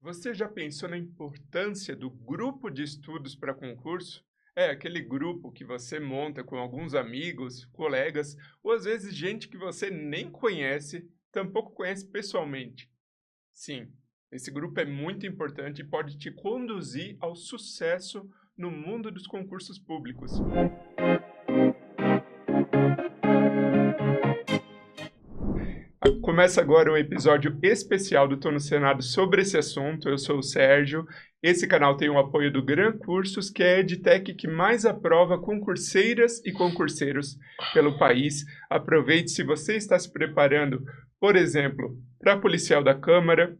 Você já pensou na importância do grupo de estudos para concurso? É aquele grupo que você monta com alguns amigos, colegas, ou às vezes gente que você nem conhece, tampouco conhece pessoalmente. Sim, esse grupo é muito importante e pode te conduzir ao sucesso no mundo dos concursos públicos. Começa agora um episódio especial do Tô no Senado sobre esse assunto. Eu sou o Sérgio. Esse canal tem o apoio do Gran Cursos, que é a edtech que mais aprova concurseiras e concurseiros pelo país. Aproveite se você está se preparando, por exemplo, para policial da Câmara,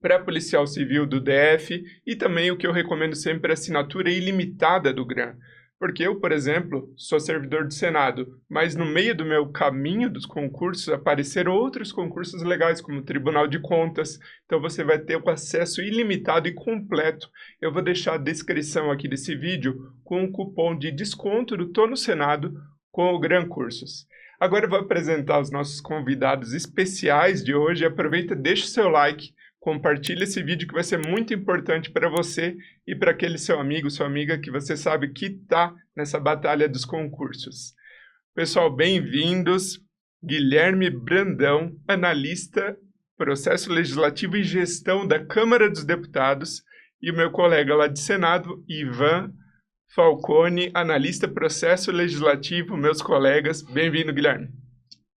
para policial civil do DF e também o que eu recomendo sempre, a assinatura ilimitada do Gran. Porque eu, por exemplo, sou servidor do Senado, mas no meio do meu caminho dos concursos apareceram outros concursos legais, como o Tribunal de Contas, então você vai ter o acesso ilimitado e completo. Eu vou deixar a descrição aqui desse vídeo com o cupom de desconto do Tô no Senado com o Gran Cursos. Agora eu vou apresentar os nossos convidados especiais de hoje. Aproveita, deixa o seu like, compartilha esse vídeo que vai ser muito importante para você e para aquele seu amigo, sua amiga que você sabe que está nessa batalha dos concursos. Pessoal, bem-vindos. Guilherme Brandão, analista, processo legislativo e gestão da Câmara dos Deputados, e o meu colega lá de Senado, Ivan Falcone, analista, processo legislativo, meus colegas. Bem-vindo, Guilherme.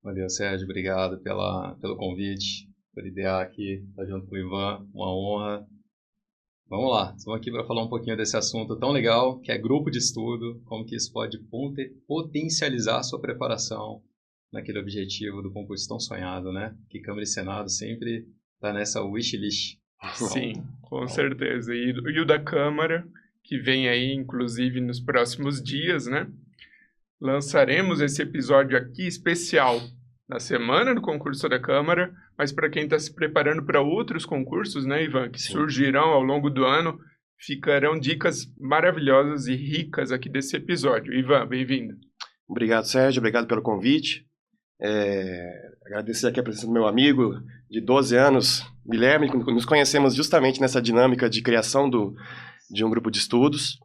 Valeu, Sérgio. Obrigado pelo convite, por idear aqui, estar junto com o Ivan. Uma honra. Vamos lá, estamos aqui para falar um pouquinho desse assunto tão legal, que é grupo de estudo, como que isso pode potencializar a sua preparação naquele objetivo do concurso tão sonhado, né? Que Câmara e Senado sempre está nessa wishlist. Sim, com certeza. E o da Câmara, que vem aí, inclusive, nos próximos dias, né? Lançaremos esse episódio aqui especial na semana do concurso da Câmara, mas para quem está se preparando para outros concursos, né, Ivan, que surgirão ao longo do ano, ficarão dicas maravilhosas e ricas aqui desse episódio. Ivan, bem-vindo. Obrigado, Sérgio. Obrigado pelo convite. Agradecer aqui a presença do meu amigo de 12 anos, Guilherme. Nos conhecemos justamente nessa dinâmica de criação de um grupo de estudos.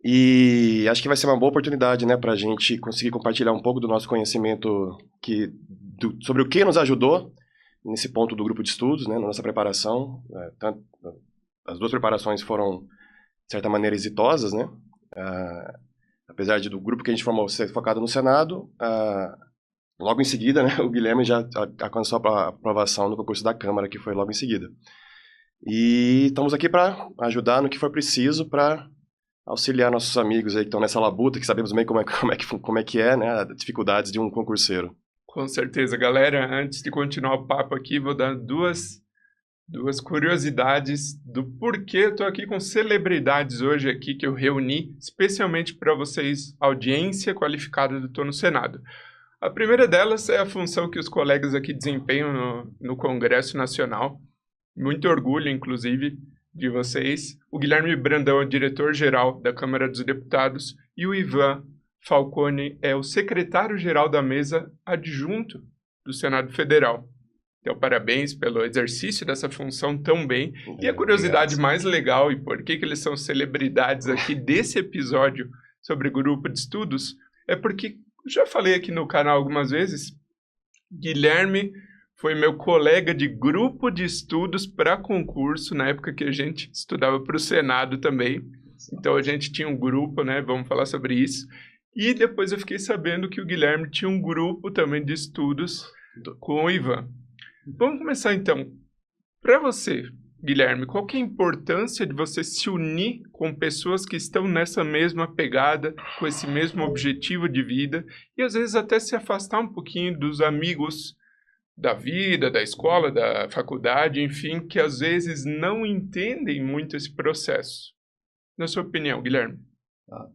E acho que vai ser uma boa oportunidade, né, para a gente conseguir compartilhar um pouco do nosso conhecimento sobre o que nos ajudou nesse ponto do grupo de estudos, né, na nossa preparação. As duas preparações foram, de certa maneira, exitosas, né? Apesar do grupo que a gente formou ser focado no Senado, logo em seguida, né, o Guilherme já alcançou a aprovação no concurso da Câmara, que foi logo em seguida. E estamos aqui para ajudar no que for preciso para auxiliar nossos amigos aí que estão nessa labuta, que sabemos bem como é que é, né, as dificuldades de um concurseiro. Com certeza, galera. Antes de continuar o papo aqui, vou dar duas curiosidades do porquê eu estou aqui com celebridades hoje aqui que eu reuni especialmente para vocês, audiência qualificada do Tô no Senado. A primeira delas é a função que os colegas aqui desempenham no Congresso Nacional. Muito orgulho, inclusive, de vocês. O Guilherme Brandão é diretor-geral da Câmara dos Deputados e o Ivan Falcone é o secretário-geral da mesa adjunto do Senado Federal. Então, parabéns pelo exercício dessa função tão bem. E a curiosidade mais legal, e por que eles são celebridades aqui desse episódio sobre grupo de estudos, é porque, já falei aqui no canal algumas vezes, Guilherme foi meu colega de grupo de estudos para concurso, na época que a gente estudava para o Senado também. Então, a gente tinha um grupo, né? Vamos falar sobre isso. E depois eu fiquei sabendo que o Guilherme tinha um grupo também de estudos com o Ivan. Vamos começar então. Para você, Guilherme, qual que é a importância de você se unir com pessoas que estão nessa mesma pegada, com esse mesmo objetivo de vida, e às vezes até se afastar um pouquinho dos amigos da vida, da escola, da faculdade, enfim, que às vezes não entendem muito esse processo? Na sua opinião, Guilherme?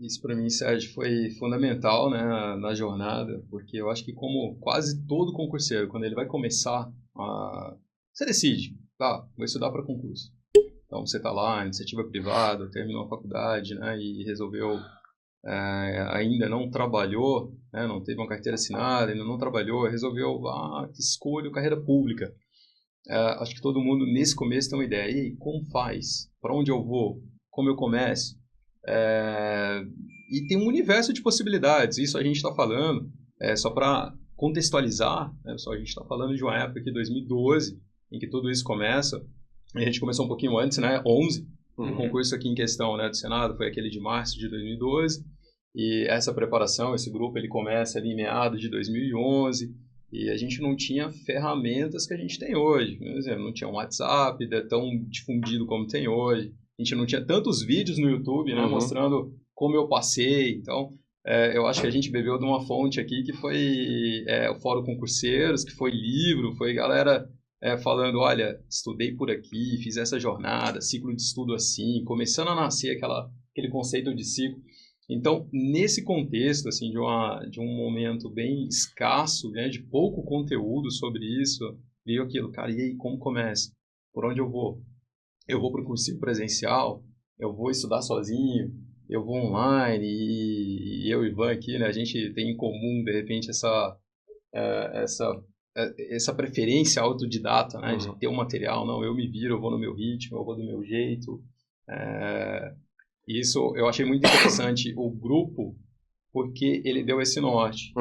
Isso para mim, Sérgio, foi fundamental, né, na jornada, porque eu acho que como quase todo concurseiro, quando ele vai começar, você decide, vou estudar para concurso. Então você está lá, iniciativa privada, terminou a faculdade, né, e resolveu, ainda não trabalhou, né, não teve uma carteira assinada, ainda não trabalhou, resolveu, escolho carreira pública. acho que todo mundo nesse começo tem uma ideia. E aí, como faz? Para onde eu vou? Como eu começo? E tem um universo de possibilidades. Isso a gente está falando, só para contextualizar, né? Só a gente está falando de uma época aqui, 2012, em que tudo isso começa. A gente começou um pouquinho antes, né? 11. O concurso aqui em questão, né, do Senado foi aquele de março de 2012. E essa preparação, esse grupo, ele começa ali em meados de 2011. E a gente não tinha ferramentas que a gente tem hoje. Por exemplo, não tinha um WhatsApp tão difundido como tem hoje. A gente não tinha tantos vídeos no YouTube, né, mostrando como eu passei. Então, eu acho que a gente bebeu de uma fonte aqui que foi o Fórum Concurseiros, que foi livro, foi galera falando, olha, estudei por aqui, fiz essa jornada, ciclo de estudo assim, começando a nascer aquele conceito de ciclo. Então, nesse contexto, assim, de um momento bem escasso, né, de pouco conteúdo sobre isso, veio aquilo, cara, e aí, como começa? Por onde eu vou? Eu vou para o cursinho presencial? Eu vou estudar sozinho? Eu vou online? E eu e o Ivan aqui, né, a gente tem em comum, de repente, essa preferência autodidata, né, de ter um material. Não, eu me viro, eu vou no meu ritmo, eu vou do meu jeito. Isso eu achei muito interessante, o grupo, porque ele deu esse norte.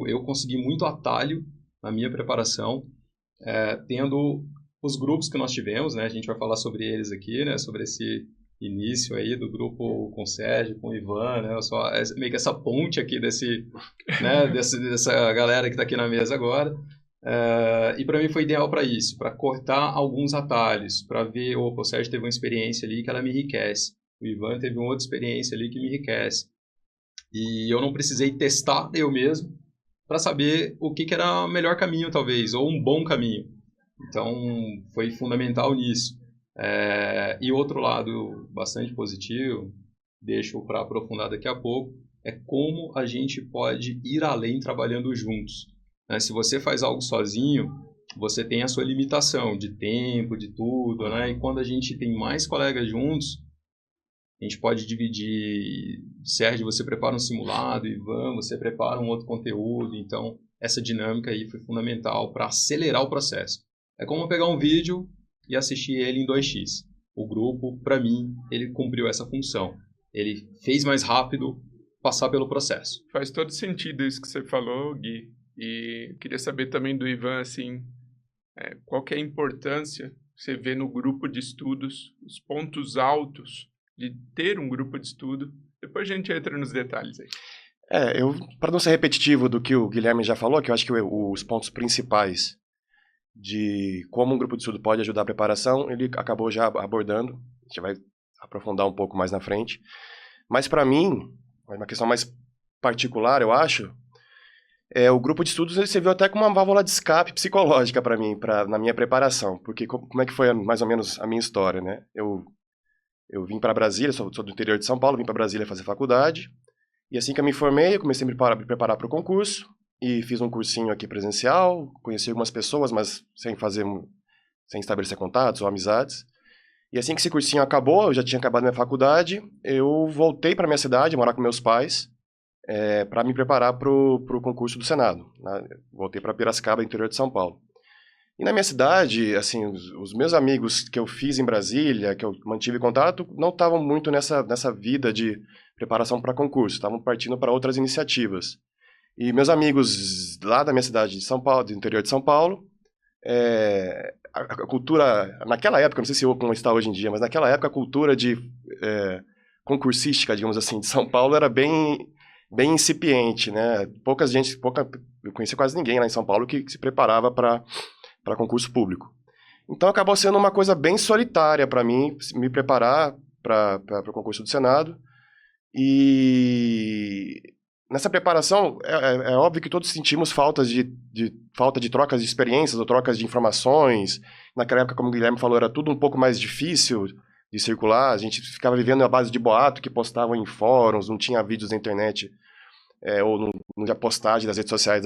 Eu consegui muito atalho na minha preparação, tendo os grupos que nós tivemos, né? A gente vai falar sobre eles aqui, né? Sobre esse início aí do grupo com o Sérgio, com o Ivan, né? Meio que essa ponte aqui né? dessa galera que está aqui na mesa agora. E para mim foi ideal para isso, para cortar alguns atalhos, para ver, o Sérgio teve uma experiência ali que ela me enriquece, o Ivan teve uma outra experiência ali que me enriquece, e eu não precisei testar eu mesmo para saber o que era o melhor caminho, talvez, ou um bom caminho. Então foi fundamental nisso. E outro lado bastante positivo, deixo para aprofundar daqui a pouco, é como a gente pode ir além trabalhando juntos. Se você faz algo sozinho, você tem a sua limitação de tempo, de tudo, né? E quando a gente tem mais colegas juntos, a gente pode dividir. Sérgio, você prepara um simulado, Ivan, você prepara um outro conteúdo. Então, essa dinâmica aí foi fundamental para acelerar o processo. É como pegar um vídeo e assistir ele em 2x. O grupo, para mim, ele cumpriu essa função. Ele fez mais rápido passar pelo processo. Faz todo sentido isso que você falou, Gui. E queria saber também do Ivan, assim, qual que é a importância que você vê no grupo de estudos, os pontos altos de ter um grupo de estudo. Depois a gente entra nos detalhes aí. Para não ser repetitivo do que o Guilherme já falou, que eu acho que os pontos principais de como um grupo de estudo pode ajudar a preparação, ele acabou já abordando, a gente vai aprofundar um pouco mais na frente. Mas para mim, uma questão mais particular, eu acho, o grupo de estudos ele serviu até como uma válvula de escape psicológica para mim, na minha preparação, porque como é que foi mais ou menos a minha história, né? Eu vim para Brasília, sou do interior de São Paulo, vim para Brasília fazer faculdade, e assim que eu me formei, eu comecei a me preparar para o concurso, e fiz um cursinho aqui presencial, conheci algumas pessoas, mas sem estabelecer contatos ou amizades. E assim que esse cursinho acabou, eu já tinha acabado minha faculdade, eu voltei para minha cidade, morar com meus pais, para me preparar para o concurso do Senado. Né? Voltei para Piracicaba, interior de São Paulo. E na minha cidade, assim, os meus amigos que eu fiz em Brasília, que eu mantive contato, não estavam muito nessa vida de preparação para concurso, estavam partindo para outras iniciativas. E meus amigos lá da minha cidade de São Paulo, do interior de São Paulo, a cultura, naquela época, não sei se como está hoje em dia, mas naquela época a cultura concursística, digamos assim, de São Paulo era bem incipiente, né? Eu conheci quase ninguém lá em São Paulo que se preparava para concurso público. Então acabou sendo uma coisa bem solitária para mim me preparar para o concurso do Senado. E nessa preparação, é óbvio que todos sentimos falta de trocas de experiências ou trocas de informações. Naquela época, como o Guilherme falou, era tudo um pouco mais difícil de circular. A gente ficava vivendo à base de boato que postavam em fóruns, não tinha vídeos na internet ou não tinha postagem das redes sociais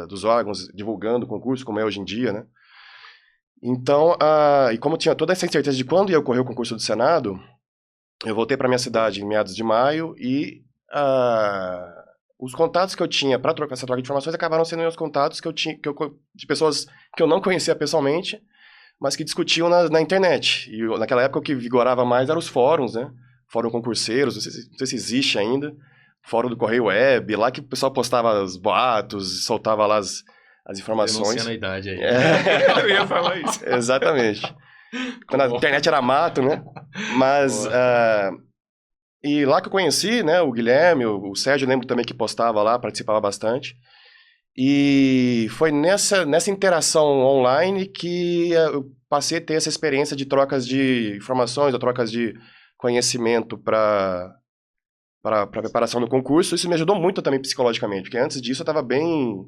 dos órgãos divulgando o concurso, como é hoje em dia, né? Então, e como tinha toda essa incerteza de quando ia ocorrer o concurso do Senado, eu voltei para minha cidade em meados de maio e os contatos que eu tinha para trocar essa troca de informações acabaram sendo os contatos que eu tinha de pessoas que eu não conhecia pessoalmente, mas que discutiam na internet. E naquela época o que vigorava mais eram os fóruns, né? Fórum Concurseiros, não sei se existe ainda. Fórum do Correio Web, lá que o pessoal postava os boatos, soltava lá as informações. Denunciando a idade aí. Eu ia falar isso. Exatamente. Quando a internet era mato, né? Mas... e lá que eu conheci, né, o Guilherme, o Sérgio, eu lembro também que postava lá, participava bastante. E foi nessa interação online que eu passei a ter essa experiência de trocas de informações, ou trocas de conhecimento para preparação do concurso. Isso me ajudou muito também psicologicamente, porque antes disso eu estava bem...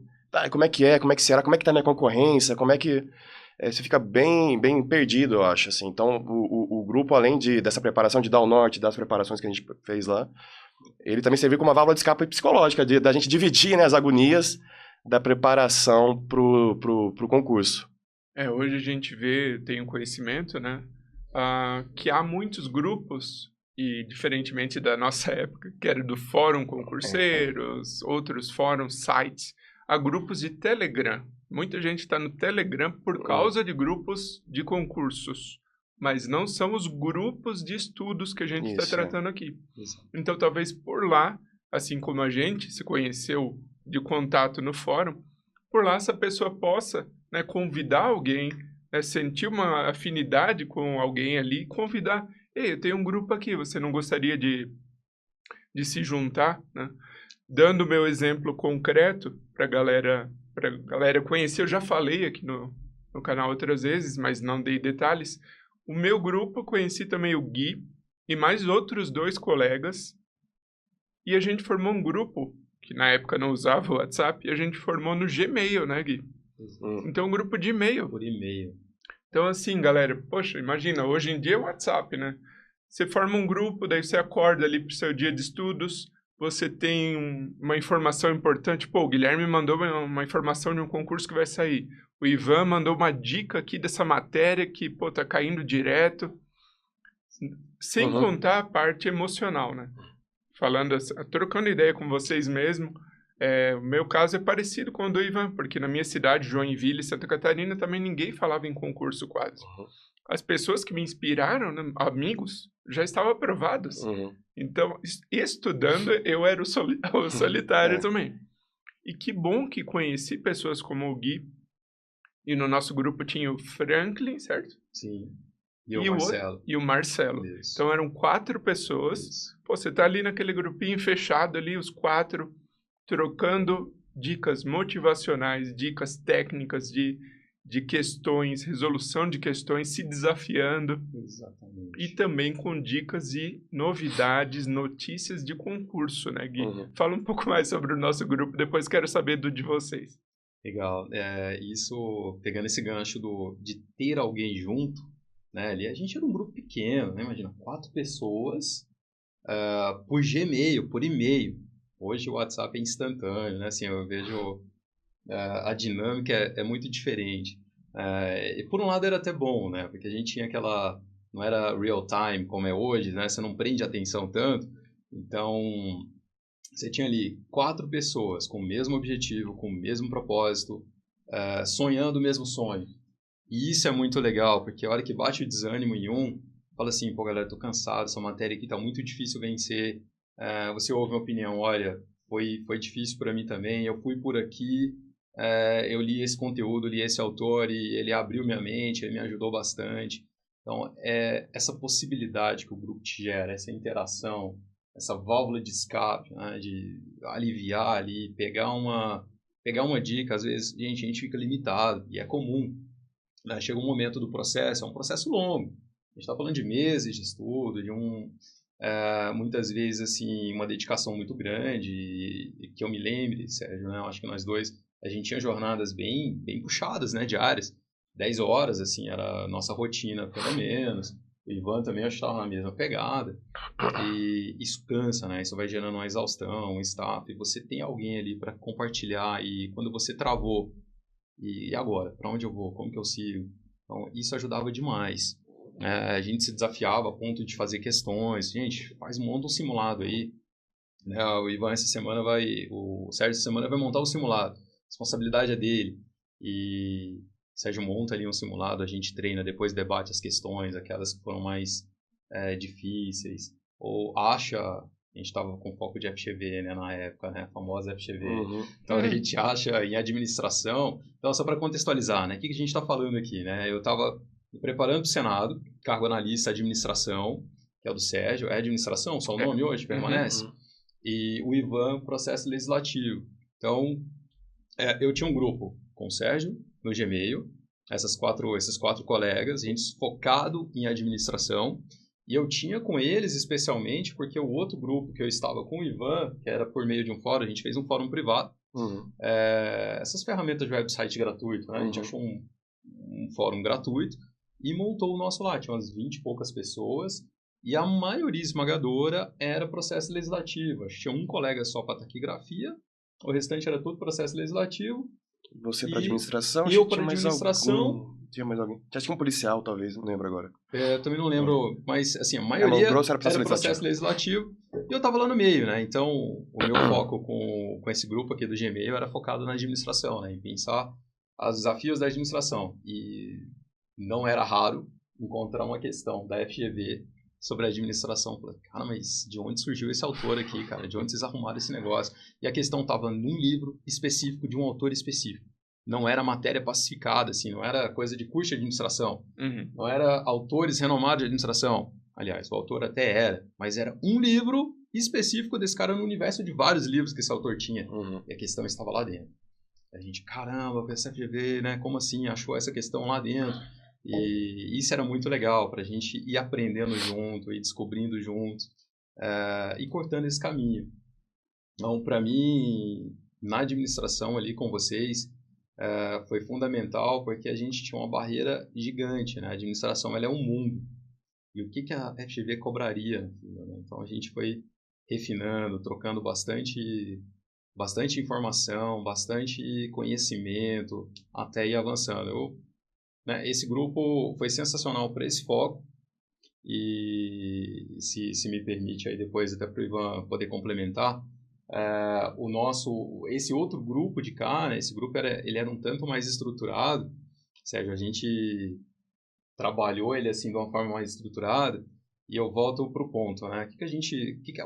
como é que será, como é que tá a minha concorrência, como é que... você fica bem perdido, eu acho, assim. Então, o grupo, além dessa preparação de dar o norte, das preparações que a gente fez lá, ele também serviu como uma válvula de escape psicológica, da gente dividir, né, as agonias da preparação pro concurso. Hoje a gente vê, tem um conhecimento, né, que há muitos grupos, e diferentemente da nossa época, que era do Fórum Concurseiros, outros fóruns, sites, há grupos de Telegram. Muita gente está no Telegram por causa de grupos de concursos, mas não são os grupos de estudos que a gente está tratando aqui. Isso. Então, talvez por lá, assim como a gente se conheceu de contato no fórum, por lá essa pessoa possa, né, convidar alguém, né, sentir uma afinidade com alguém ali e convidar. Ei, eu tenho um grupo aqui, você não gostaria de se juntar? Né? Dando o meu exemplo concreto para a galera conhecer, eu já falei aqui no canal outras vezes, mas não dei detalhes. O meu grupo, conheci também o Gui e mais outros 2 colegas, e a gente formou um grupo, que na época não usava o WhatsApp, e a gente formou no Gmail, né, Gui? Então, um grupo de e-mail. Por e-mail. Então, assim, galera, poxa, imagina, hoje em dia é o WhatsApp, né? Você forma um grupo, daí você acorda ali pro seu dia de estudos, você tem uma informação importante. Pô, o Guilherme mandou uma informação de um concurso que vai sair. O Ivan mandou uma dica aqui dessa matéria que, pô, tá caindo direto. Sem contar a parte emocional, né? Falando, trocando ideia com vocês mesmo, o meu caso é parecido com o do Ivan, porque na minha cidade, Joinville, Santa Catarina, também ninguém falava em concurso quase. As pessoas que me inspiraram, né, amigos, já estavam aprovados. Então, estudando, eu era o solitário também. E que bom que conheci pessoas como o Gui. E no nosso grupo tinha o Franklin, certo? Sim. E o Marcelo. E o Marcelo. Isso. Então, eram 4 pessoas. Isso. Pô, você tá ali naquele grupinho fechado ali, os 4, trocando dicas motivacionais, dicas técnicas de questões, resolução de questões, se desafiando. Exatamente. E também com dicas e novidades, notícias de concurso, né, Gui? Fala um pouco mais sobre o nosso grupo, depois quero saber do de vocês. Legal. Isso, pegando esse gancho de ter alguém junto, né, ali a gente era um grupo pequeno, né, imagina, 4 pessoas por Gmail, por e-mail. Hoje o WhatsApp é instantâneo, né, assim, eu vejo... a dinâmica é muito diferente. E por um lado era até bom, né? Porque a gente tinha aquela... Não era real time como é hoje, né? Você não prende atenção tanto. Então, você tinha ali 4 pessoas com o mesmo objetivo, com o mesmo propósito, sonhando o mesmo sonho. E isso é muito legal, porque a hora que bate o desânimo em um, fala assim, pô, galera, tô cansado, essa matéria aqui tá muito difícil vencer. Você ouve uma opinião, olha, foi difícil para mim também, eu fui por aqui... eu li esse conteúdo, li esse autor e ele abriu minha mente, ele me ajudou bastante. Então, essa possibilidade que o grupo te gera, essa interação, essa válvula de escape, né, de aliviar ali, pegar uma dica, às vezes, a gente fica limitado, e é comum. Né? Chega um momento do processo, é um processo longo. A gente está falando de meses de estudo, de muitas vezes, assim, uma dedicação muito grande, e que eu me lembre, Sérgio, né, eu acho que nós dois, a gente tinha jornadas bem puxadas, né, diárias. 10 horas, assim, era a nossa rotina, pelo menos. O Ivan também, acho que estava na mesma pegada. E isso cansa, né? Isso vai gerando uma exaustão, um staff. E você tem alguém ali para compartilhar. E quando você travou, e agora? Para onde eu vou? Como que eu sigo? Então, isso ajudava demais. A gente se desafiava a ponto de fazer questões. Gente, monta um simulado aí. Né? O Ivan essa semana o Sérgio essa semana vai montar o simulado. A responsabilidade é dele. E o Sérgio monta ali um simulado, a gente treina, depois debate as questões, aquelas que foram mais difíceis. Ou acha... A gente estava com foco de FGV, né, na época, né, a famosa FGV. Então, a gente acha em administração... Então, só para contextualizar, né, o que a gente está falando aqui? Né? Eu estava me preparando para o Senado, cargo analista administração, que é o do Sérgio. É administração? Só o nome hoje permanece? E o Ivan, processo legislativo. Então, eu tinha um grupo com o Sérgio, no Gmail, esses quatro colegas, a gente focado em administração. E eu tinha com eles, especialmente, porque o outro grupo que eu estava com o Ivan, que era por meio de um fórum, a gente fez um fórum privado. Essas ferramentas de website gratuito, né? A gente achou um fórum gratuito e montou o nosso lá. Tinha umas 20 e poucas pessoas e a maioria esmagadora era processo legislativo. Acho que tinha um colega só para taquigrafia, o restante era tudo processo legislativo. Você para administração? E eu para administração. Tinha mais alguém? Acho que um policial, talvez, não lembro agora. Eu também não lembro, mas assim, a maioria era processo legislativo. E eu estava lá no meio, né? Então, o meu foco com esse grupo aqui do Gmail era focado na administração, né? Em pensar os desafios da administração. E não era raro encontrar uma questão da FGV sobre a administração. Falei, cara, mas de onde surgiu esse autor aqui, cara? De onde vocês arrumaram esse negócio? E a questão estava num livro específico de um autor específico. Não era matéria pacificada, assim, não era coisa de curso de administração. Não era autores renomados de administração. Aliás, o autor até era, mas era um livro específico desse cara no universo de vários livros que esse autor tinha. E a questão estava lá dentro. A gente, caramba, o PSFGV, né? Como assim? Achou essa questão lá dentro? E isso era muito legal para a gente ir aprendendo junto, ir descobrindo junto e cortando esse caminho. Então, para mim, na administração ali com vocês, foi fundamental porque a gente tinha uma barreira gigante, né? A administração ela é um mundo. E o que a FGV cobraria? Né? Então, a gente foi refinando, trocando bastante informação, bastante conhecimento, até ir avançando. Esse grupo foi sensacional para esse foco e se me permite aí depois até para o Ivan poder complementar, esse outro grupo de cá, né, esse grupo ele era um tanto mais estruturado, Sérgio, a gente trabalhou ele assim de uma forma mais estruturada e eu volto para o ponto, né?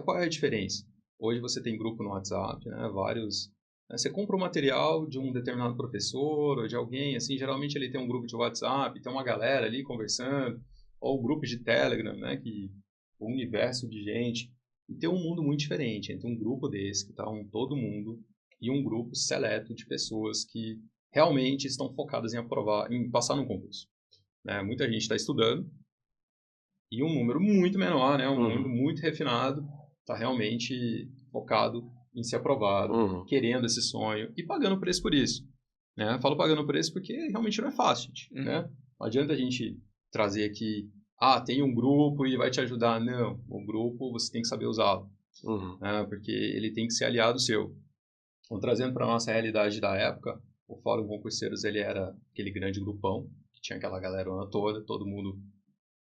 Qual é a diferença? Hoje você tem grupo no WhatsApp, né, vários... Você compra um material de um determinado professor ou de alguém, assim, geralmente ele tem um grupo de WhatsApp, tem uma galera ali conversando, ou grupos de Telegram, né, um universo de gente. E tem um mundo muito diferente entre um grupo desse, que está todo mundo, e um grupo seleto de pessoas que realmente estão focadas em passar no concurso. Né? Muita gente está estudando, e um número muito menor, né, um número muito refinado, está realmente focado em ser aprovado, querendo esse sonho e pagando preço por isso. Né? Eu falo pagando preço porque realmente não é fácil, gente. Né? Não adianta a gente trazer aqui, tem um grupo e vai te ajudar. Não, o grupo você tem que saber usá-lo, né? Porque ele tem que ser aliado seu. Então, trazendo para a nossa realidade da época, o Fórum Concurseiros ele era aquele grande grupão, que tinha aquela galerona toda, todo mundo,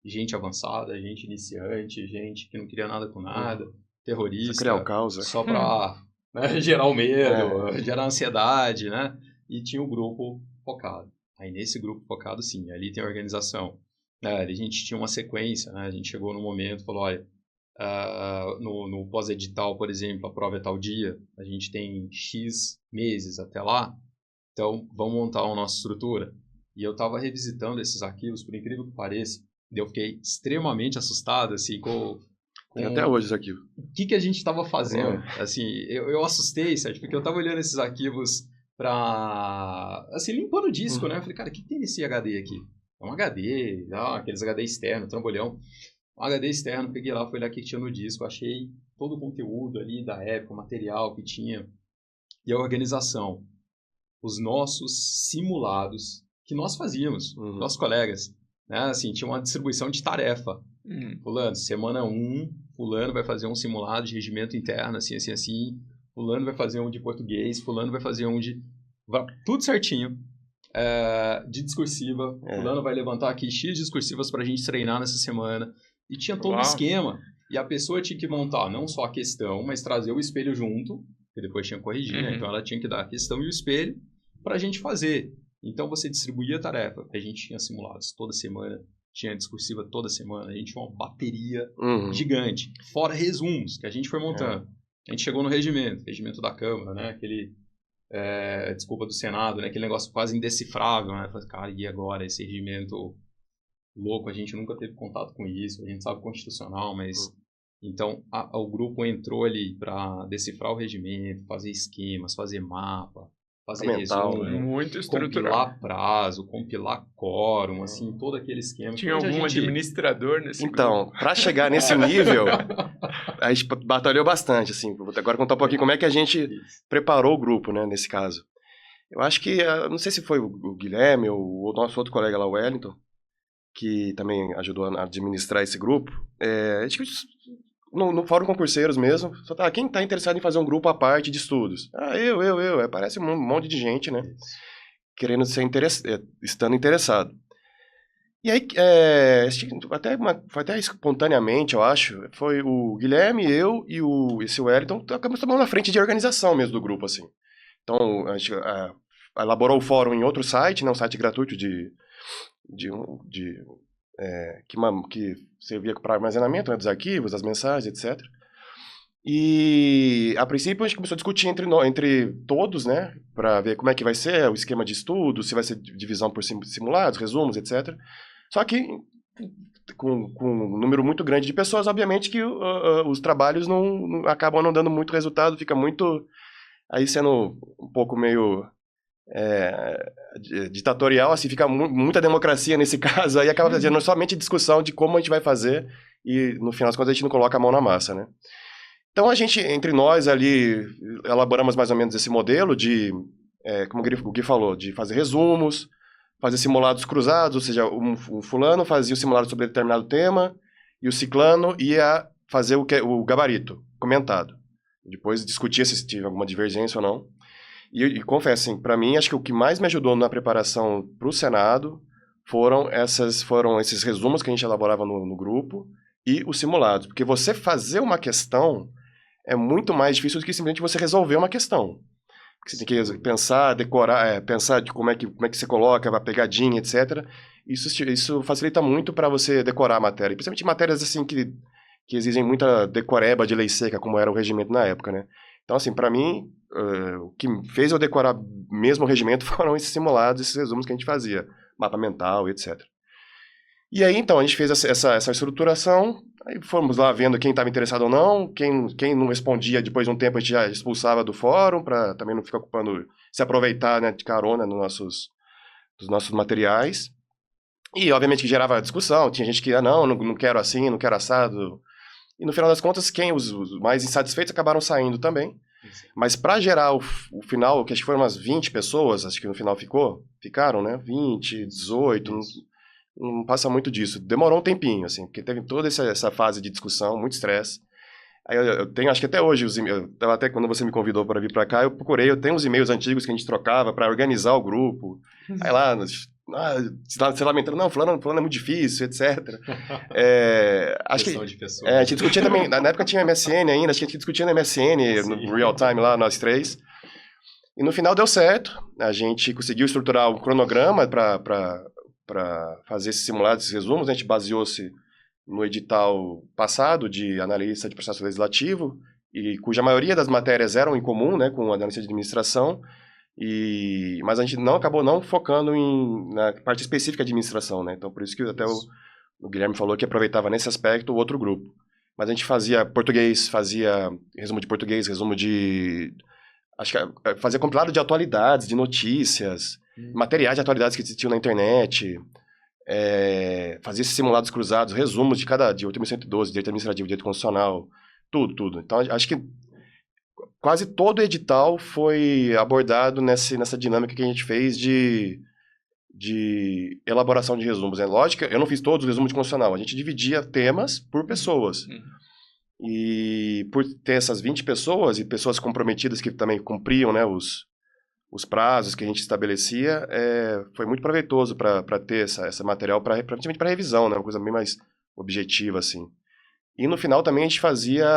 gente avançada, gente iniciante, gente que não queria nada com nada, terrorista, criar o caos, só para gerar o medo, gerar ansiedade, né? E tinha o grupo focado. Aí nesse grupo focado, sim, ali tem a organização. A gente tinha uma sequência, né? A gente chegou no momento e falou, olha, no pós-edital, por exemplo, a prova é tal dia, a gente tem X meses até lá, então vamos montar a nossa estrutura. E eu estava revisitando esses arquivos, por incrível que pareça, e eu fiquei extremamente assustado, assim, tem até hoje esse arquivo. O que a gente estava fazendo? Assim, eu assustei, Sérgio, porque eu estava olhando esses arquivos assim, limpando o disco, né? Eu falei, cara, o que tem nesse HD aqui? É um HD, aqueles HD externo, trambolhão. Um HD externo, peguei lá, fui olhar o que tinha no disco, achei todo o conteúdo ali da época, o material que tinha. E a organização. Os nossos simulados que nós fazíamos, nossos colegas. Né? Assim, tinha uma distribuição de tarefa. Fulano, semana 1, fulano vai fazer um simulado de regimento interno, assim, assim, assim. Fulano vai fazer um de português, fulano vai fazer um de... Tudo certinho. De discursiva. Fulano vai levantar aqui X discursivas pra gente treinar nessa semana. E tinha todo um esquema. E a pessoa tinha que montar não só a questão, mas trazer o espelho junto, que depois tinha que corrigir, né? Então ela tinha que dar a questão e o espelho para a gente fazer. Então você distribuía a tarefa. A gente tinha simulados toda semana, tinha discursiva toda semana, a gente tinha uma bateria gigante, fora resumos que a gente foi montando. A gente chegou no regimento da Câmara, né? Aquele, desculpa, do Senado, né? Aquele negócio quase indecifrável, né? Falei, cara, e agora esse regimento louco? A gente nunca teve contato com isso, a gente sabe constitucional, mas... Então, o grupo entrou ali para decifrar o regimento, fazer esquemas, fazer mapa, fazer resumo, muito estruturado. Compilar prazo, compilar quórum, assim, todo aquele esquema. Tinha algum administrador nesse grupo? Então, para chegar nesse nível, a gente batalhou bastante, assim. Vou agora contar um pouquinho como é que a gente preparou o grupo, né, nesse caso. Eu acho que, não sei se foi o Guilherme ou o nosso outro colega lá, o Wellington, que também ajudou a administrar esse grupo. A gente... No Fórum Concurseiros mesmo, só tá, quem está interessado em fazer um grupo à parte de estudos? Eu. Parece um monte de gente, né? Querendo ser estando interessado. E aí, foi até espontaneamente, eu acho, foi o Guilherme, eu e esse Wellington, acabamos tomando na frente de organização mesmo do grupo, assim. Então, a gente elaborou o fórum em outro site, né? Um site gratuito que servia para armazenamento, né, dos arquivos, das mensagens, etc. E, a princípio, a gente começou a discutir entre todos, né, para ver como é que vai ser o esquema de estudo, se vai ser divisão por simulados, resumos, etc. Só que, com um número muito grande de pessoas, obviamente que os trabalhos acabam não dando muito resultado, fica muito, aí sendo um pouco meio... ditatorial, assim, fica muita democracia nesse caso, aí acaba fazendo somente discussão de como a gente vai fazer e, no final das contas, a gente não coloca a mão na massa, né? Então, a gente, entre nós ali, elaboramos mais ou menos esse modelo de, como o Gui falou, de fazer resumos, fazer simulados cruzados, ou seja, o fulano fazia o simulado sobre determinado tema e o ciclano ia fazer o gabarito comentado. Depois discutia se tinha alguma divergência ou não. E confesso, assim, para mim, acho que o que mais me ajudou na preparação para o Senado foram esses resumos que a gente elaborava no grupo e os simulados. Porque você fazer uma questão é muito mais difícil do que simplesmente você resolver uma questão. Porque você tem que pensar, decorar, pensar de como é que você coloca a pegadinha, etc. Isso facilita muito para você decorar a matéria. Principalmente matérias assim que exigem muita decoreba de lei seca, como era o regimento na época, né? Então, assim, para mim, o que fez eu decorar mesmo o regimento foram esses simulados, esses resumos que a gente fazia, mapa mental, etc. E aí, então, a gente fez essa estruturação, aí fomos lá vendo quem estava interessado ou não, quem não respondia, depois de um tempo a gente já expulsava do fórum, para também não ficar ocupando, se aproveitar, né, de carona dos nossos materiais. E, obviamente, que gerava discussão, tinha gente que, não quero assim, não quero assado. E, no final das contas, os mais insatisfeitos acabaram saindo também. Mas para gerar o final, que acho que foram umas 20 pessoas, acho que no final ficaram, né? 20, 18, não passa muito disso. Demorou um tempinho, assim, porque teve toda essa fase de discussão, muito estresse. Aí eu tenho, acho que até hoje, até quando você me convidou para vir para cá, eu tenho uns e-mails antigos que a gente trocava para organizar o grupo. Aí lá, se lamentando, não, fulano é muito difícil, etc. Acho que a gente discutia também, na época tinha MSN ainda, acho que a gente discutia no MSN, no real time lá, nós três. E no final deu certo, a gente conseguiu estruturar um cronograma para fazer esses simulados, esses resumos, a gente baseou-se no edital passado de analista de processo legislativo, e cuja maioria das matérias eram em comum, né, com o analista de administração, mas a gente acabou não focando na parte específica de administração, né? Então, por isso que até o Guilherme falou que aproveitava nesse aspecto o outro grupo. Mas a gente fazia português, fazia resumo de português, acho que fazia compilado de atualidades, de notícias, materiais de atualidades que existiam na internet, fazia esses simulados cruzados, resumos de 8.112, direito administrativo, direito constitucional, tudo. Então, acho que quase todo o edital foi abordado nessa dinâmica que a gente fez de elaboração de resumos. Lógico, eu não fiz todos os resumos de constitucional, a gente dividia temas por pessoas. E por ter essas 20 pessoas e pessoas comprometidas que também cumpriam, né, os prazos que a gente estabelecia, foi muito proveitoso para ter essa material, principalmente para revisão, né, uma coisa bem mais objetiva, assim. E no final também a gente fazia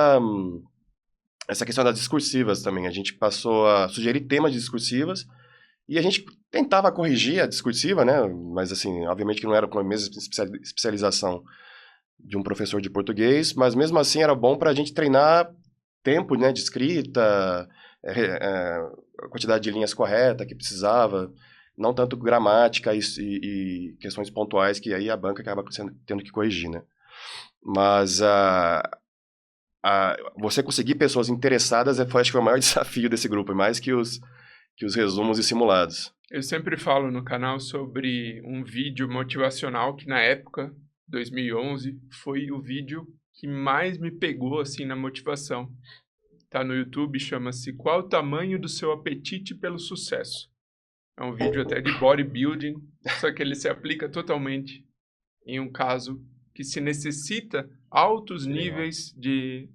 essa questão das discursivas também. A gente passou a sugerir temas de discursivas e a gente tentava corrigir a discursiva, né? Mas assim, obviamente que não era com a mesma especialização de um professor de português, mas mesmo assim era bom para a gente treinar tempo, né, de escrita, a quantidade de linhas correta que precisava, não tanto gramática e questões pontuais que aí a banca acaba tendo que corrigir, né? Mas você conseguir pessoas interessadas acho que foi o maior desafio desse grupo, mais que os resumos e simulados. Eu sempre falo no canal sobre um vídeo motivacional que na época, 2011, foi o vídeo que mais me pegou assim na motivação. Tá no YouTube, chama-se Qual o Tamanho do Seu Apetite pelo Sucesso. É um vídeo até de bodybuilding, só que ele se aplica totalmente em um caso que se necessita altos níveis de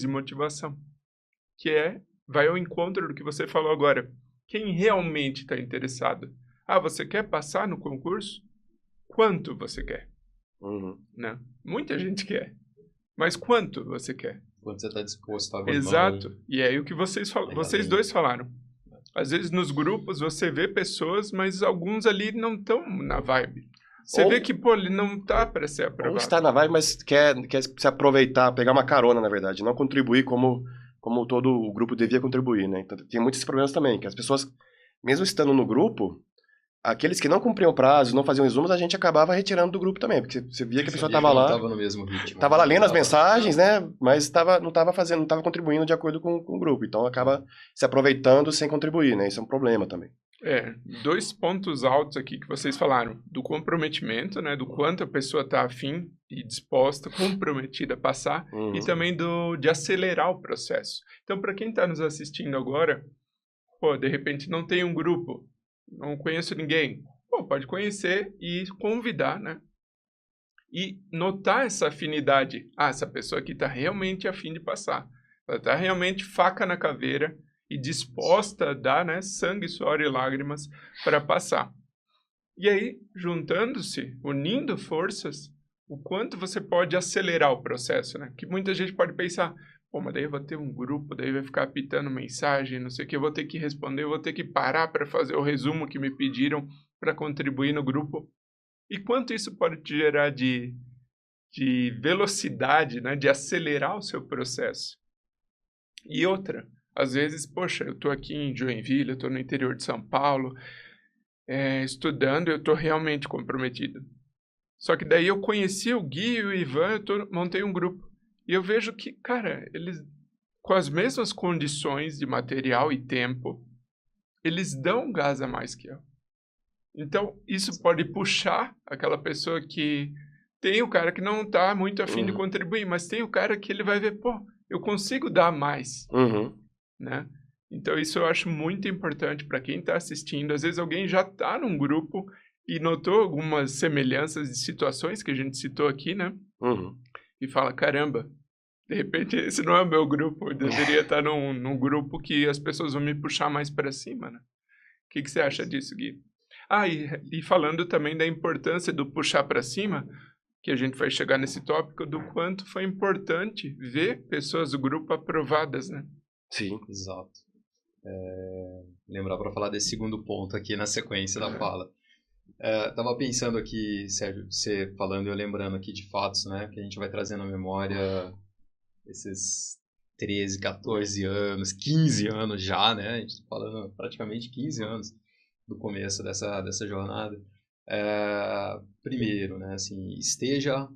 motivação, que vai ao encontro do que você falou agora. Quem realmente está interessado? Você quer passar no concurso? Quanto você quer? Né? Muita gente quer. Mas quanto você quer? Quanto você está disposto a abrir Exato. mão. E é aí o que vocês dois falaram. Às vezes nos grupos você vê pessoas, mas alguns ali não estão na vibe. Você vê que, ele não tá para ser aprovado. Ou está na vibe, mas quer se aproveitar, pegar uma carona, na verdade, não contribuir como todo o grupo devia contribuir, né? Então, tem muitos problemas também, que as pessoas, mesmo estando no grupo, aqueles que não cumpriam o prazo, não faziam resumos, a gente acabava retirando do grupo também, porque você via que a pessoa estava lá... Não estava no mesmo ritmo. Estava lá lendo as mensagens, né? Mas não estava contribuindo de acordo com o grupo. Então, acaba se aproveitando sem contribuir, né? Isso é um problema também. 2 pontos altos aqui que vocês falaram. Do comprometimento, né? Do quanto a pessoa está afim e disposta, comprometida a passar. E também de acelerar o processo. Então, para quem está nos assistindo agora, de repente não tem um grupo, não conheço ninguém. Pode conhecer e convidar, né? E notar essa afinidade. Essa pessoa aqui está realmente afim de passar. Ela está realmente faca na caveira e disposta a dar, né, sangue, suor e lágrimas para passar. E aí, juntando-se, unindo forças, o quanto você pode acelerar o processo, né? Que muita gente pode pensar, mas daí eu vou ter um grupo, daí vai ficar apitando mensagem, não sei o que, eu vou ter que responder, eu vou ter que parar para fazer o resumo que me pediram para contribuir no grupo. E quanto isso pode te gerar de velocidade, né? De acelerar o seu processo. E outra, às vezes, eu estou aqui em Joinville, eu estou no interior de São Paulo, estudando, eu estou realmente comprometido. Só que daí eu conheci o Gui e o Ivan, montei um grupo. E eu vejo que, cara, eles, com as mesmas condições de material e tempo, eles dão gás a mais que eu. Então, isso pode puxar aquela pessoa que... Tem o cara que não está muito afim de contribuir, mas tem o cara que ele vai ver, eu consigo dar mais. Né? Então, isso eu acho muito importante para quem está assistindo. Às vezes, alguém já está num grupo e notou algumas semelhanças de situações que a gente citou aqui, né? E fala, caramba, de repente esse não é o meu grupo. Eu deveria estar num grupo que as pessoas vão me puxar mais para cima, né? O que você acha disso, Gui? E falando também da importância do puxar para cima, que a gente vai chegar nesse tópico, do quanto foi importante ver pessoas do grupo aprovadas, né? Sim. Exato. Lembrar para falar desse segundo ponto aqui na sequência da fala. Tava pensando aqui, Sérgio, você falando e eu lembrando aqui de fatos, né? Que a gente vai trazendo à memória esses 13, 14 anos, 15 anos já, né? A gente tá falando praticamente 15 anos do começo dessa jornada. Primeiro, né? Assim, esteja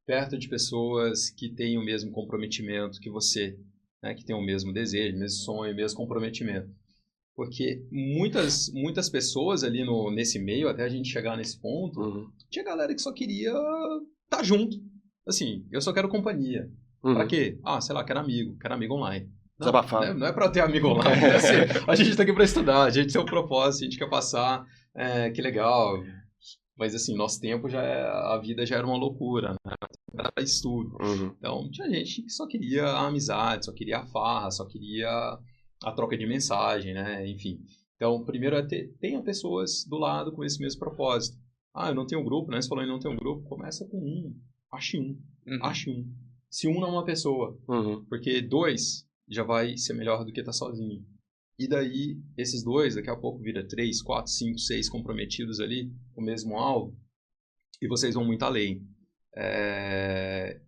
perto de pessoas que têm o mesmo comprometimento que você, né, que tem o mesmo desejo, o mesmo sonho, o mesmo comprometimento. Porque muitas pessoas ali nesse meio, até a gente chegar nesse ponto, tinha galera que só queria estar junto. Assim, eu só quero companhia. Pra quê? Sei lá, quero amigo online. Não é pra ter amigo online, né? Assim, a gente tá aqui pra estudar, a gente tem um propósito, a gente quer passar, que legal. Mas assim, nosso tempo a vida já era uma loucura, né? Era estudo. Então, tinha gente que só queria a amizade, só queria a farra, só queria a troca de mensagem, né? Enfim. Então, primeiro tenha pessoas do lado com esse mesmo propósito. Eu não tenho um grupo, né? Você falou em não ter um grupo, começa com um. ache um. Ache um. Se una uma pessoa. Porque 2 já vai ser melhor do que estar sozinho. E daí, esses 2, daqui a pouco vira 3, 4, 5, 6 comprometidos ali, com o mesmo alvo, e vocês vão muito além.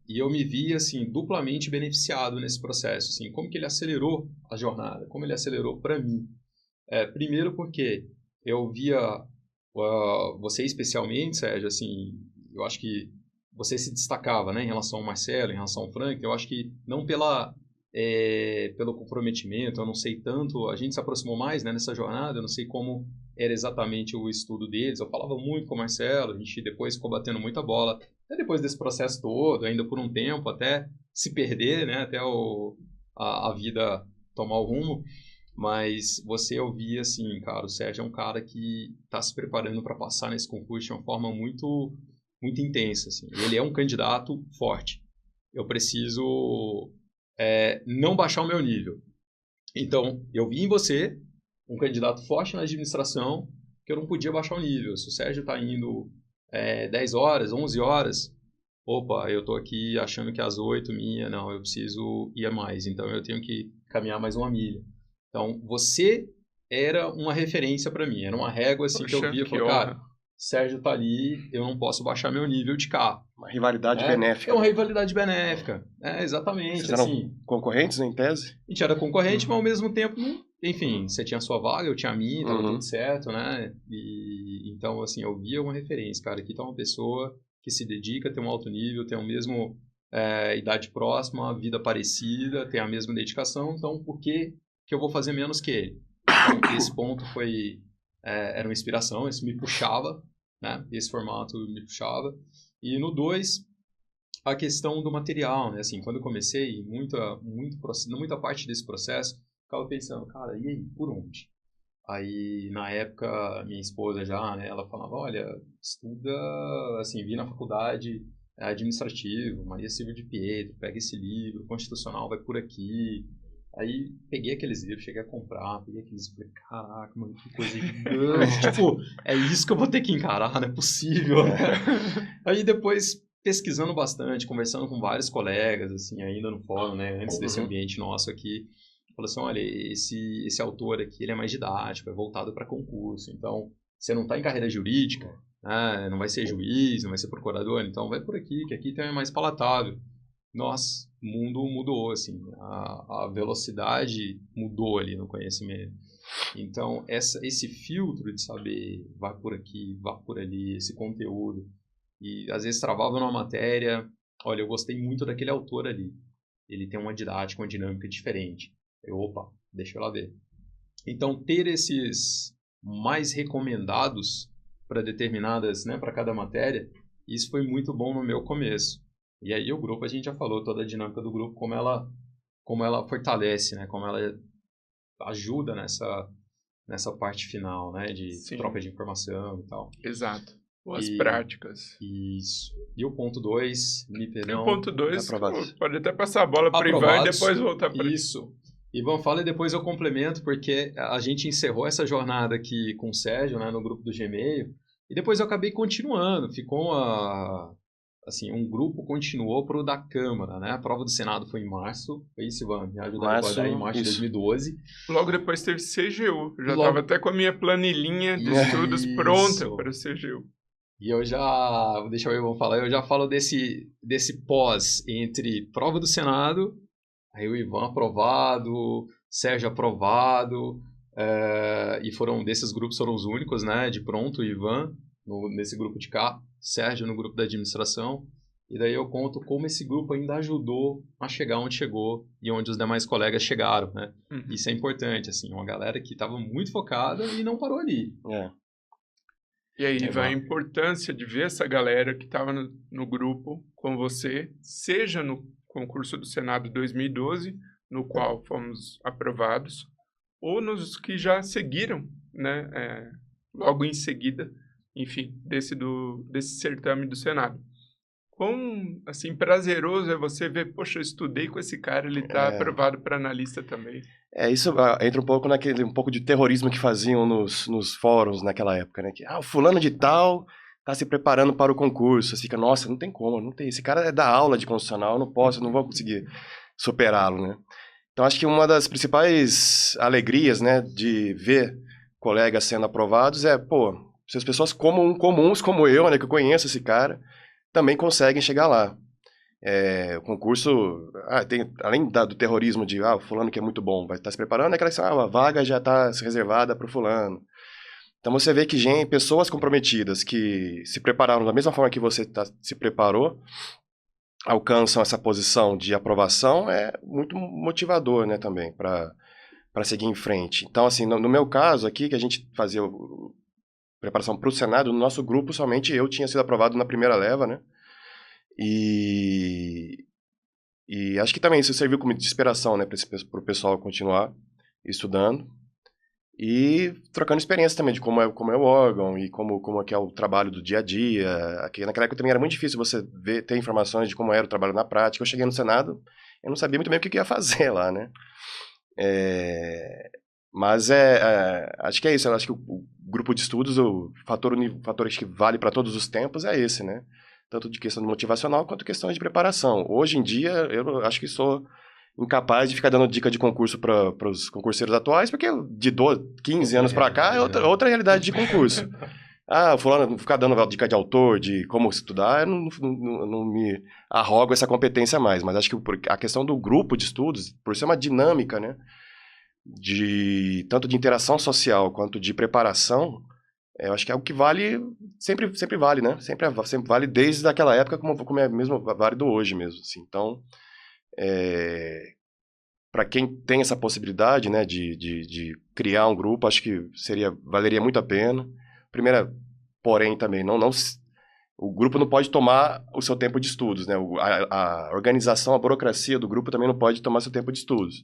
E eu me vi, assim, duplamente beneficiado nesse processo, assim, como que ele acelerou a jornada, como ele acelerou para mim. Primeiro porque eu via você especialmente, Sérgio, assim, eu acho que você se destacava, né, em relação ao Marcelo, em relação ao Frank, eu acho que não pelo comprometimento, eu não sei tanto, a gente se aproximou mais, né, nessa jornada, eu não sei como era exatamente o estudo deles, eu falava muito com o Marcelo, a gente depois ficou batendo muita bola, até depois desse processo todo, ainda por um tempo, até se perder, né, até a vida tomar o rumo, mas eu vi assim, cara, o Sérgio é um cara que está se preparando para passar nesse concurso de uma forma muito, muito intensa, assim. Ele é um candidato forte, eu preciso não baixar o meu nível. Então, eu vi em você um candidato forte na administração que eu não podia baixar o nível. Se o Sérgio está indo 10 horas, 11 horas, opa, eu estou aqui achando que às 8 não, eu preciso ir a mais. Então, eu tenho que caminhar mais uma milha. Então, você era uma referência para mim. Era uma régua assim, Poxa, que eu via e falei, cara, Sérgio tá ali, eu não posso baixar meu nível de carro. Uma rivalidade benéfica. É uma rivalidade benéfica. Exatamente. Vocês eram concorrentes, em tese? A gente era concorrente, mas ao mesmo tempo, enfim, você tinha a sua vaga, eu tinha a minha, tava tudo certo, né? E então, assim, eu via uma referência, cara. Aqui tá uma pessoa que se dedica, tem um alto nível, tem o mesmo idade próxima, vida parecida, tem a mesma dedicação, então por que eu vou fazer menos que ele? Então, esse ponto era uma inspiração, isso me puxava, né? Esse formato me puxava. E no 2, a questão do material, né? Assim, quando eu comecei, muita parte desse processo, eu ficava pensando, cara, e aí, por onde? Aí, na época, minha esposa já, né? Ela falava, olha, estuda, assim, vi na faculdade administrativo, Maria Silvia de Pietro, pega esse livro, Constitucional vai por aqui. Aí peguei aqueles livros, cheguei a comprar, peguei aqueles livros, falei, caraca, mano, que coisa gigante. Tipo, é isso que eu vou ter que encarar, não é possível, né? Aí depois, pesquisando bastante, conversando com vários colegas, assim, ainda no fórum, né, antes desse ambiente nosso aqui, falou assim, olha, esse autor aqui, ele é mais didático, é voltado para concurso, então, você não está em carreira jurídica, né, não vai ser juiz, não vai ser procurador, então vai por aqui, que aqui é mais palatável. Nossa, o mundo mudou, assim, a velocidade mudou ali no conhecimento. Então, esse filtro de saber, vai por aqui, vai por ali, esse conteúdo, e às vezes travava numa matéria, olha, eu gostei muito daquele autor ali, ele tem uma didática, uma dinâmica diferente. Opa, deixa eu lá ver. Então, ter esses mais recomendados para determinadas, né, para cada matéria, isso foi muito bom no meu começo. E aí o grupo, a gente já falou toda a dinâmica do grupo, como ela fortalece, né? Como ela ajuda nessa parte final, né? De troca de informação e tal. Exato. As práticas. Isso. E o ponto 2, me perdão. O ponto 2, pode até passar a bola para o Ivan e depois voltar para isso. Ivan fala e depois eu complemento, porque a gente encerrou essa jornada aqui com o Sérgio, né? No grupo do Gmail. E depois eu acabei continuando. Ficou assim, um grupo continuou para o da Câmara, né? A prova do Senado foi em março. Foi isso, Ivan? Me ajuda a recordar, em março de 2012. Logo depois teve CGU. Eu já estava até com a minha planilhinha de estudos pronta para o CGU. E eu já... Deixa eu Ivan falar. Eu já falo desse pós entre prova do Senado, aí o Ivan aprovado, Sérgio aprovado, e desses grupos foram os únicos, né? De pronto, o Ivan nesse grupo de cá, Sérgio no grupo da administração, e daí eu conto como esse grupo ainda ajudou a chegar onde chegou e onde os demais colegas chegaram, né? Isso é importante, assim, uma galera que estava muito focada e não parou ali. E aí vai a importância de ver essa galera que estava no grupo com você, seja no concurso do Senado 2012, no qual fomos aprovados, ou nos que já seguiram, né? Logo em seguida, enfim, desse certame do Senado. Quão, assim, prazeroso é você ver, poxa, eu estudei com esse cara, ele está aprovado para analista também. Isso entra um pouco um pouco de terrorismo que faziam nos fóruns naquela época, né? Que, o fulano de tal tá se preparando para o concurso, você fica, nossa, não tem como, não tem, esse cara é da aula de constitucional, eu não posso, eu não vou conseguir superá-lo, né? Então, acho que uma das principais alegrias, né, de ver colegas sendo aprovados é, pô, se as pessoas comuns como eu, né, que eu conheço esse cara, também conseguem chegar lá. O concurso, além do terrorismo de, o fulano que é muito bom, vai estar se preparando, é aquela que, a vaga já está reservada para o fulano. Então, você vê que pessoas comprometidas que se prepararam da mesma forma que você se preparou, alcançam essa posição de aprovação, é muito motivador, né, também, para seguir em frente. Então, assim, no meu caso aqui, que a gente fazia preparação para o Senado, no nosso grupo, somente eu tinha sido aprovado na primeira leva, né, e acho que também isso serviu como de inspiração, né, para o pessoal continuar estudando e trocando experiência também de como é o órgão e como é que é o trabalho do dia a dia. Aqui, naquela época também era muito difícil você ter informações de como era o trabalho na prática. Eu cheguei no Senado, eu não sabia muito bem o que eu ia fazer lá, né? Mas acho que é isso. Eu acho que o grupo de estudos, o fator que vale para todos os tempos é esse, né? Tanto de questão motivacional quanto questões de preparação. Hoje em dia, eu acho que sou incapaz de ficar dando dica de concurso para os concurseiros atuais, porque de 15 anos para cá é outra realidade de concurso. O fulano ficar dando dica de autor, de como estudar, eu não me arrogo essa competência mais. Mas acho que a questão do grupo de estudos, por ser uma dinâmica, né, tanto de interação social quanto de preparação, eu acho que é algo que vale, sempre vale, né? Sempre vale desde aquela época, como é mesmo válido hoje mesmo. Assim. Então, para quem tem essa possibilidade, né, de criar um grupo, acho que valeria muito a pena. Primeira, porém, também, o grupo não pode tomar o seu tempo de estudos, né? A organização, a burocracia do grupo também não pode tomar seu tempo de estudos.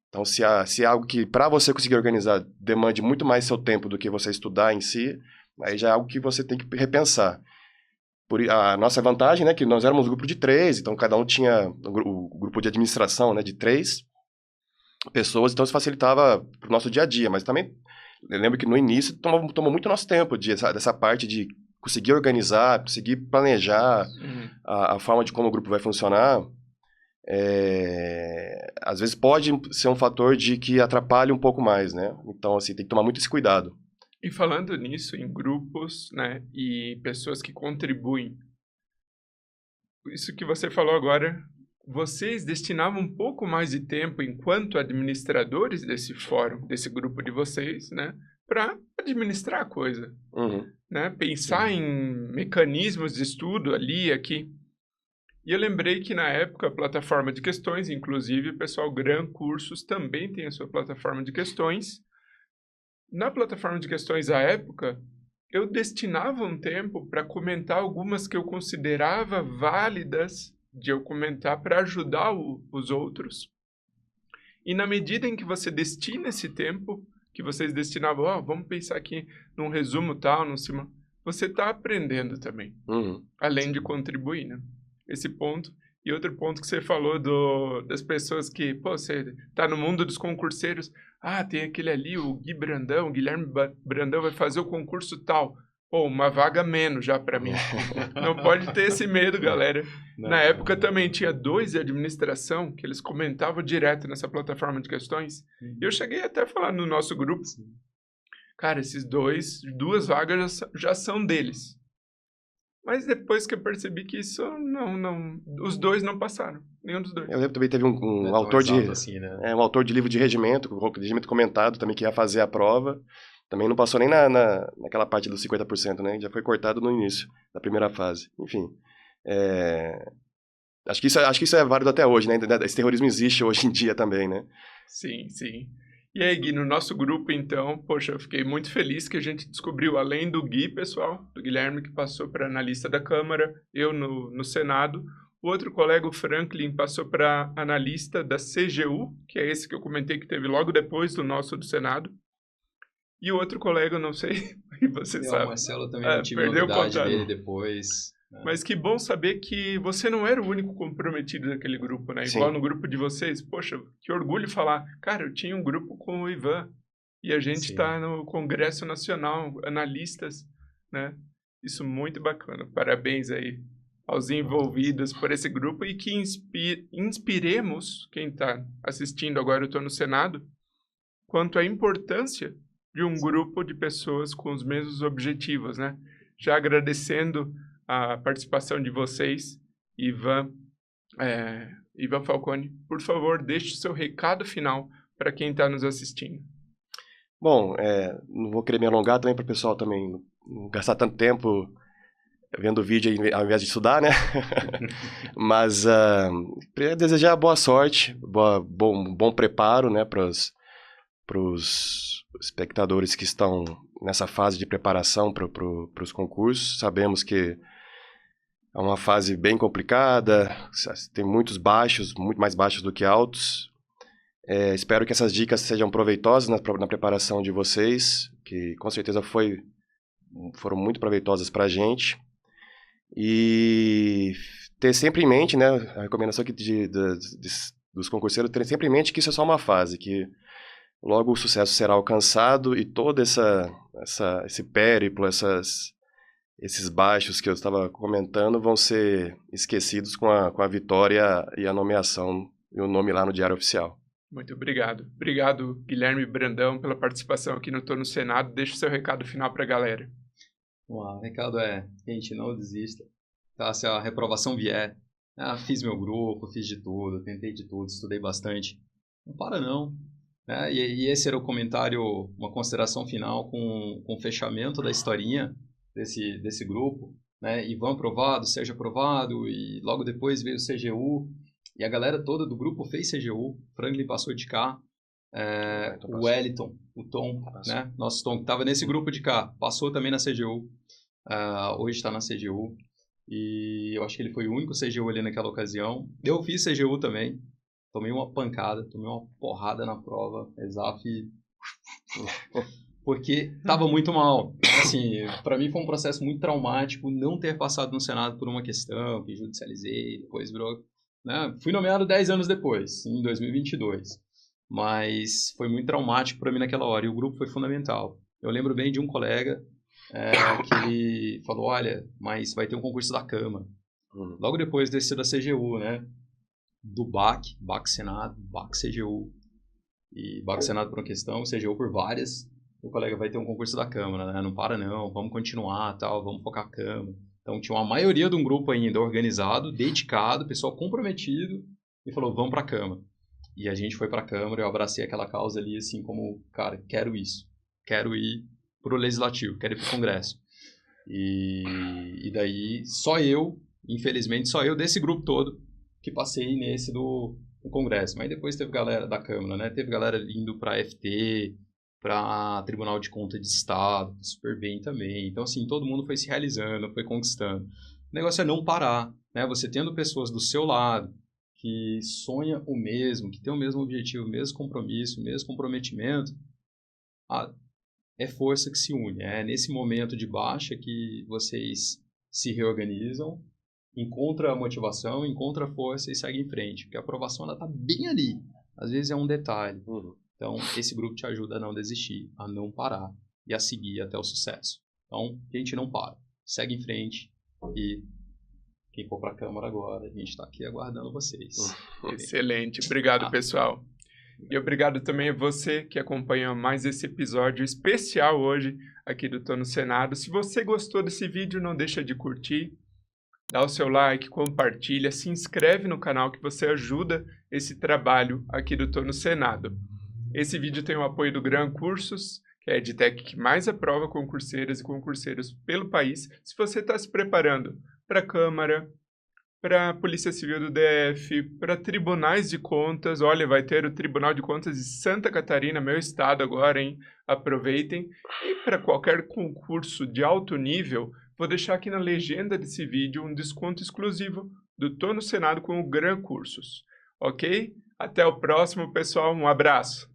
Então, se é algo que, para você conseguir organizar, demande muito mais seu tempo do que você estudar em si, aí já é algo que você tem que repensar. A nossa vantagem, né, que nós éramos um grupo de 3, então cada um tinha o grupo de administração, né, de 3 pessoas, então isso facilitava para o nosso dia a dia, mas também, eu lembro que no início tomou muito nosso tempo dessa parte de conseguir organizar, conseguir planejar a forma de como o grupo vai funcionar. Às vezes pode ser um fator de que atrapalhe um pouco mais, né? Então, assim, tem que tomar muito esse cuidado. E falando nisso, em grupos, né, e pessoas que contribuem, isso que você falou agora, vocês destinavam um pouco mais de tempo enquanto administradores desse fórum, desse grupo de vocês, né, para administrar a coisa, né, pensar em mecanismos de estudo ali, aqui. E eu lembrei que na época a plataforma de questões, inclusive o pessoal Gran Cursos também tem a sua plataforma de questões. Na plataforma de questões à época, eu destinava um tempo para comentar algumas que eu considerava válidas de eu comentar para ajudar os outros. E na medida em que você destina esse tempo, que vocês destinavam, vamos pensar aqui num resumo tal, você está aprendendo também, além de contribuir, né? Esse ponto. E outro ponto que você falou das pessoas que, você tá no mundo dos concurseiros, tem aquele ali, o Guilherme Brandão vai fazer o concurso tal. Uma vaga menos já para mim. Não pode ter esse medo, galera. Na época também tinha 2 de administração, que eles comentavam direto nessa plataforma de questões. E eu cheguei até a falar no nosso grupo, cara, esses 2 vagas já são deles. Mas depois que eu percebi que isso os 2 não passaram, nenhum dos 2. Eu lembro também teve um autor assim, né? Um autor de livro de regimento comentado também que ia fazer a prova, também não passou nem naquela parte dos 50%, né? Já foi cortado no início da primeira fase. Enfim, acho que isso é válido até hoje, né? Esse terrorismo existe hoje em dia também, né? Sim, sim. E aí, Gui, no nosso grupo, então, poxa, eu fiquei muito feliz que a gente descobriu, além do Gui, pessoal, do Guilherme, que passou para analista da Câmara, eu no Senado, o outro colega, o Franklin, passou para analista da CGU, que é esse que eu comentei que teve logo depois do nosso do Senado, e o outro colega, eu não sei, você sabe. O Marcelo também não tive novidade dele depois. Mas que bom saber que você não era o único comprometido daquele grupo, né? Igual no grupo de vocês. Poxa, que orgulho falar. Cara, eu tinha um grupo com o Ivan. E a gente está no Congresso Nacional, analistas, né? Isso muito bacana. Parabéns aí aos envolvidos por esse grupo e que inspiremos quem está assistindo agora, eu estou no Senado, quanto à importância de um grupo de pessoas com os mesmos objetivos, né? Já agradecendo a participação de vocês, Ivan Falcone, por favor, deixe o seu recado final para quem está nos assistindo. Bom, não vou querer me alongar também para o pessoal também não gastar tanto tempo vendo o vídeo ao invés de estudar, né? Mas desejar boa sorte, bom preparo, né, para os espectadores que estão nessa fase de preparação para os concursos. Sabemos que é uma fase bem complicada, tem muitos baixos, muito mais baixos do que altos. Espero que essas dicas sejam proveitosas na preparação de vocês, que com certeza foram muito proveitosas para a gente. E ter sempre em mente, né, a recomendação aqui dos concurseiros, ter sempre em mente que isso é só uma fase, que logo o sucesso será alcançado e todo esse périplo, esses baixos que eu estava comentando vão ser esquecidos com a vitória e a nomeação e o nome lá no Diário Oficial. Muito obrigado. Obrigado, Guilherme Brandão, pela participação aqui no Tô no Senado. Deixa o seu recado final para a galera. O recado gente, não desista. Tá? Se a reprovação vier, fiz meu grupo, fiz de tudo, tentei de tudo, estudei bastante. Não para não. E esse era o comentário, uma consideração final com o fechamento da historinha desse grupo. Né? Ivan aprovado, Sérgio aprovado, e logo depois veio o CGU. E a galera toda do grupo fez CGU. Franklin passou de cá. O Wellington, o Tom, né? Nosso Tom, que estava nesse grupo de cá, passou também na CGU. Hoje está na CGU. E eu acho que ele foi o único CGU ali naquela ocasião. Eu fiz CGU também. Tomei uma pancada, tomei uma porrada na prova. Exaf. Porque estava muito mal. Assim, para mim foi um processo muito traumático não ter passado no Senado por uma questão que judicializei, depois virou... Né? Fui nomeado 10 anos depois, em 2022. Mas foi muito traumático para mim naquela hora. E o grupo foi fundamental. Eu lembro bem de um colega que ele falou, olha, mas vai ter um concurso da Câmara. Logo depois desse da CGU, né? Do BAC Senado, BAC CGU. E BAC Senado por uma questão, CGU por várias. O colega vai ter um concurso da Câmara, né? Não para não, vamos continuar, tal, vamos focar a Câmara. Então tinha uma maioria de um grupo ainda organizado, dedicado, pessoal comprometido, e falou, vamos para a Câmara. E a gente foi para a Câmara, eu abracei aquela causa ali, assim, como, cara, quero isso. Quero ir para o Legislativo, quero ir para o Congresso. E daí, infelizmente, só eu desse grupo todo, que passei nesse do Congresso. Mas depois teve galera da Câmara, né? Teve galera indo para FT, para Tribunal de Contas de Estado, super bem também. Então, assim, todo mundo foi se realizando, foi conquistando. O negócio é não parar, né? Você tendo pessoas do seu lado que sonha o mesmo, que tem o mesmo objetivo, o mesmo compromisso, o mesmo comprometimento, é força que se une. É nesse momento de baixa que vocês se reorganizam, encontra a motivação, encontra a força e segue em frente. Porque a aprovação está bem ali. Às vezes é um detalhe. Então, esse grupo te ajuda a não desistir, a não parar e a seguir até o sucesso. Então, a gente não para. Segue em frente e quem for para a Câmara agora, a gente está aqui aguardando vocês. Excelente. Obrigado, pessoal. E obrigado também a você que acompanha mais esse episódio especial hoje aqui do Tô no Senado. Se você gostou desse vídeo, não deixa de curtir, dá o seu like, compartilha, se inscreve no canal que você ajuda esse trabalho aqui do Tô no Senado. Esse vídeo tem o apoio do Gran Cursos, que é a EdTech que mais aprova concurseiras e concurseiros pelo país. Se você está se preparando para a Câmara, para a Polícia Civil do DF, para tribunais de contas, olha, vai ter o Tribunal de Contas de Santa Catarina, meu estado agora, hein? Aproveitem. E para qualquer concurso de alto nível, vou deixar aqui na legenda desse vídeo um desconto exclusivo do Tô no Senado com o Gran Cursos. Ok? Até o próximo, pessoal. Um abraço.